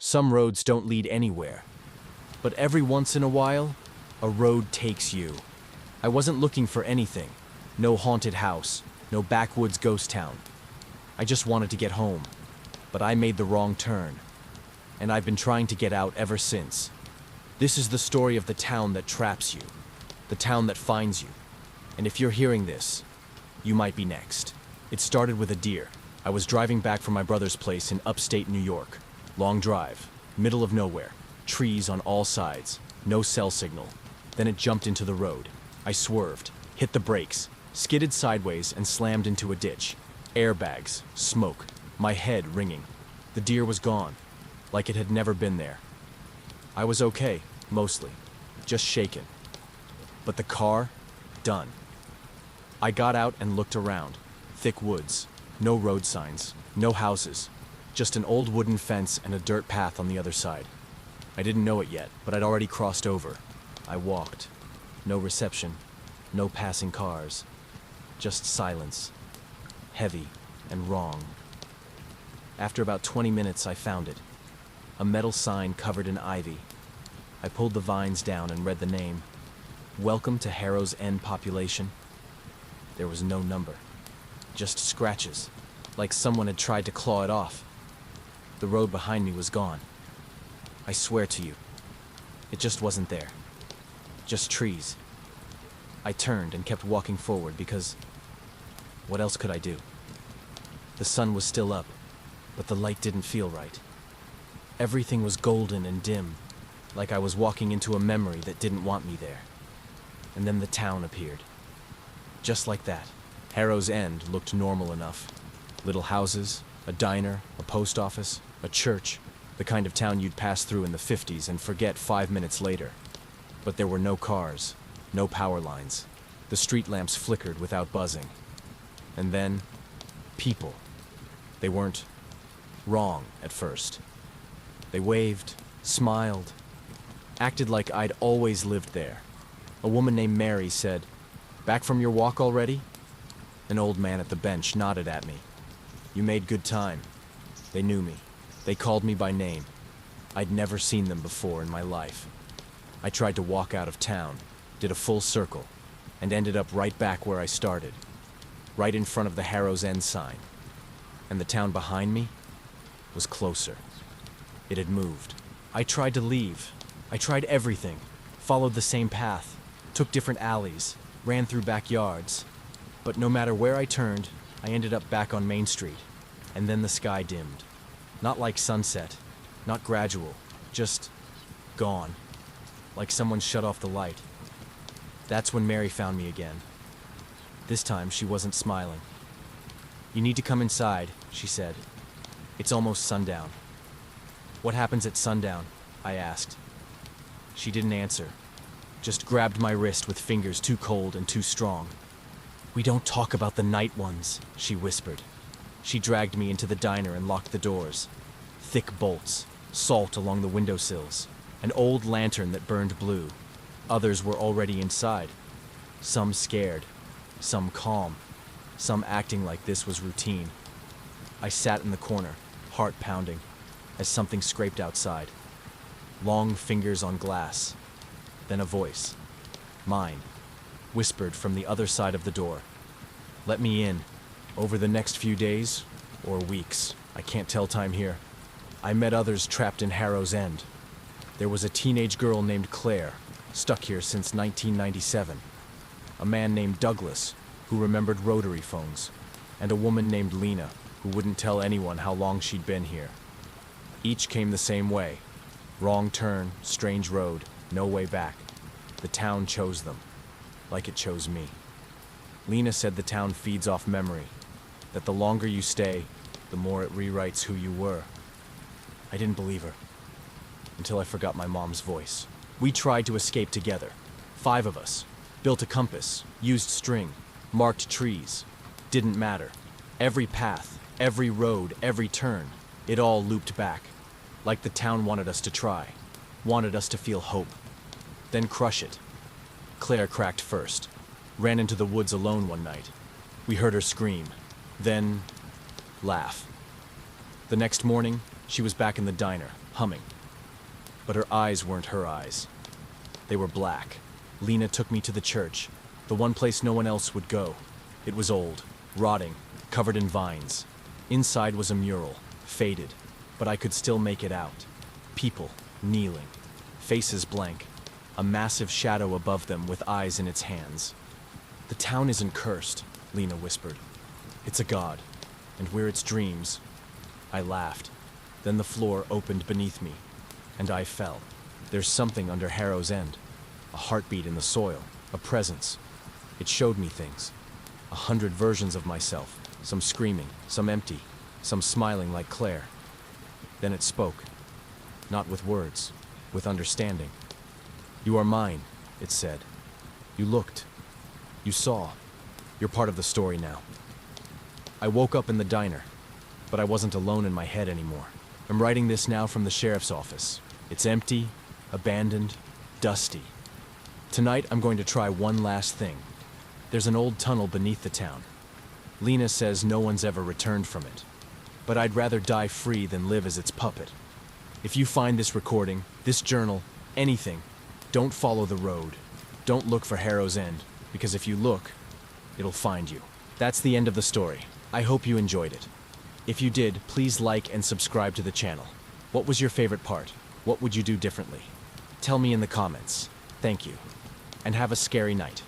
Some roads don't lead anywhere, but every once in a while, a road takes you. I wasn't looking for anything. No haunted house, no backwoods ghost town. I just wanted to get home, but I made the wrong turn, and I've been trying to get out ever since. This is the story of the town that traps you, the town that finds you, and if you're hearing this, you might be next. It started with a deer. I was driving back from my brother's place in upstate New York. Long drive, middle of nowhere, trees on all sides, no cell signal. Then it jumped into the road. I swerved, hit the brakes, skidded sideways and slammed into a ditch. Airbags, smoke, my head ringing. The deer was gone, like it had never been there. I was okay, mostly, just shaken. But the car, done. I got out and looked around. Thick woods, no road signs, no houses, just an old wooden fence and a dirt path on the other side. I didn't know it yet, but I'd already crossed over. I walked. No reception, no passing cars, just silence, heavy and wrong. After about 20 minutes, I found it. A metal sign covered in ivy. I pulled the vines down and read the name. Welcome to Harrow's End Population. There was no number, just scratches, like someone had tried to claw it off. The road behind me was gone. I swear to you, it just wasn't there. Just trees. I turned and kept walking forward because what else could I do? The sun was still up, but the light didn't feel right. Everything was golden and dim, like I was walking into a memory that didn't want me there. And then the town appeared. Just like that. Harrow's End looked normal enough. Little houses, a diner, a post office, a church, the kind of town you'd pass through in the 50s and forget 5 minutes later. But there were no cars, no power lines. The street lamps flickered without buzzing. And then, people. They weren't wrong at first. They waved, smiled, acted like I'd always lived there. A woman named Mary said, "Back from your walk already?" An old man at the bench nodded at me. "You made good time." They knew me. They called me by name. I'd never seen them before in my life. I tried to walk out of town, did a full circle, and ended up right back where I started, right in front of the Harrow's End sign. And the town behind me was closer. It had moved. I tried to leave. I tried everything, followed the same path, took different alleys, ran through backyards. But no matter where I turned, I ended up back on Main Street, and then the sky dimmed. Not like sunset, not gradual, just gone. Like someone shut off the light. That's when Mary found me again. This time, she wasn't smiling. "You need to come inside," she said. "It's almost sundown." "What happens at sundown?" I asked. She didn't answer, just grabbed my wrist with fingers too cold and too strong. "We don't talk about the night ones," she whispered. She dragged me into the diner and locked the doors. Thick bolts, salt along the windowsills, an old lantern that burned blue. Others were already inside. Some scared, some calm, some acting like this was routine. I sat in the corner, heart pounding, as something scraped outside. Long fingers on glass. Then a voice, mine, whispered from the other side of the door. "Let me in. Over the next few days, or weeks, I can't tell time here, I met others trapped in Harrow's End. There was a teenage girl named Claire, stuck here since 1997. A man named Douglas, who remembered rotary phones, and a woman named Lena, who wouldn't tell anyone how long she'd been here. Each came the same way. Wrong turn, strange road, no way back. The town chose them, like it chose me. Lena said the town feeds off memory, that the longer you stay, the more it rewrites who you were. I didn't believe her, until I forgot my mom's voice. We tried to escape together, 5 of us, built a compass, used string, marked trees. Didn't matter. Every path, every road, every turn, it all looped back, like the town wanted us to try, wanted us to feel hope, then crush it. Claire cracked first, ran into the woods alone one night. We heard her scream, then laugh. The next morning, she was back in the diner, humming. But her eyes weren't her eyes. They were black. Lena took me to the church, the one place no one else would go. It was old, rotting, covered in vines. Inside was a mural, faded, but I could still make it out. People, kneeling, faces blank, a massive shadow above them with eyes in its hands. "The town isn't cursed," Lena whispered. "It's a god, and we're its dreams." I laughed. Then the floor opened beneath me, and I fell. There's something under Harrow's end, a heartbeat in the soil, a presence. It showed me things, 100 versions of myself, some screaming, some empty, some smiling like Claire. Then it spoke, not with words, with understanding. "You are mine," it said. "You looked. You saw. You're part of the story now." I woke up in the diner, but I wasn't alone in my head anymore. I'm writing this now from the sheriff's office. It's empty, abandoned, dusty. Tonight I'm going to try one last thing. There's an old tunnel beneath the town. Lena says no one's ever returned from it. But I'd rather die free than live as its puppet. If you find this recording, this journal, anything, don't follow the road. Don't look for Harrow's End, because if you look, it'll find you. That's the end of the story. I hope you enjoyed it. If you did, please like and subscribe to the channel. What was your favorite part? What would you do differently? Tell me in the comments. Thank you. And have a scary night.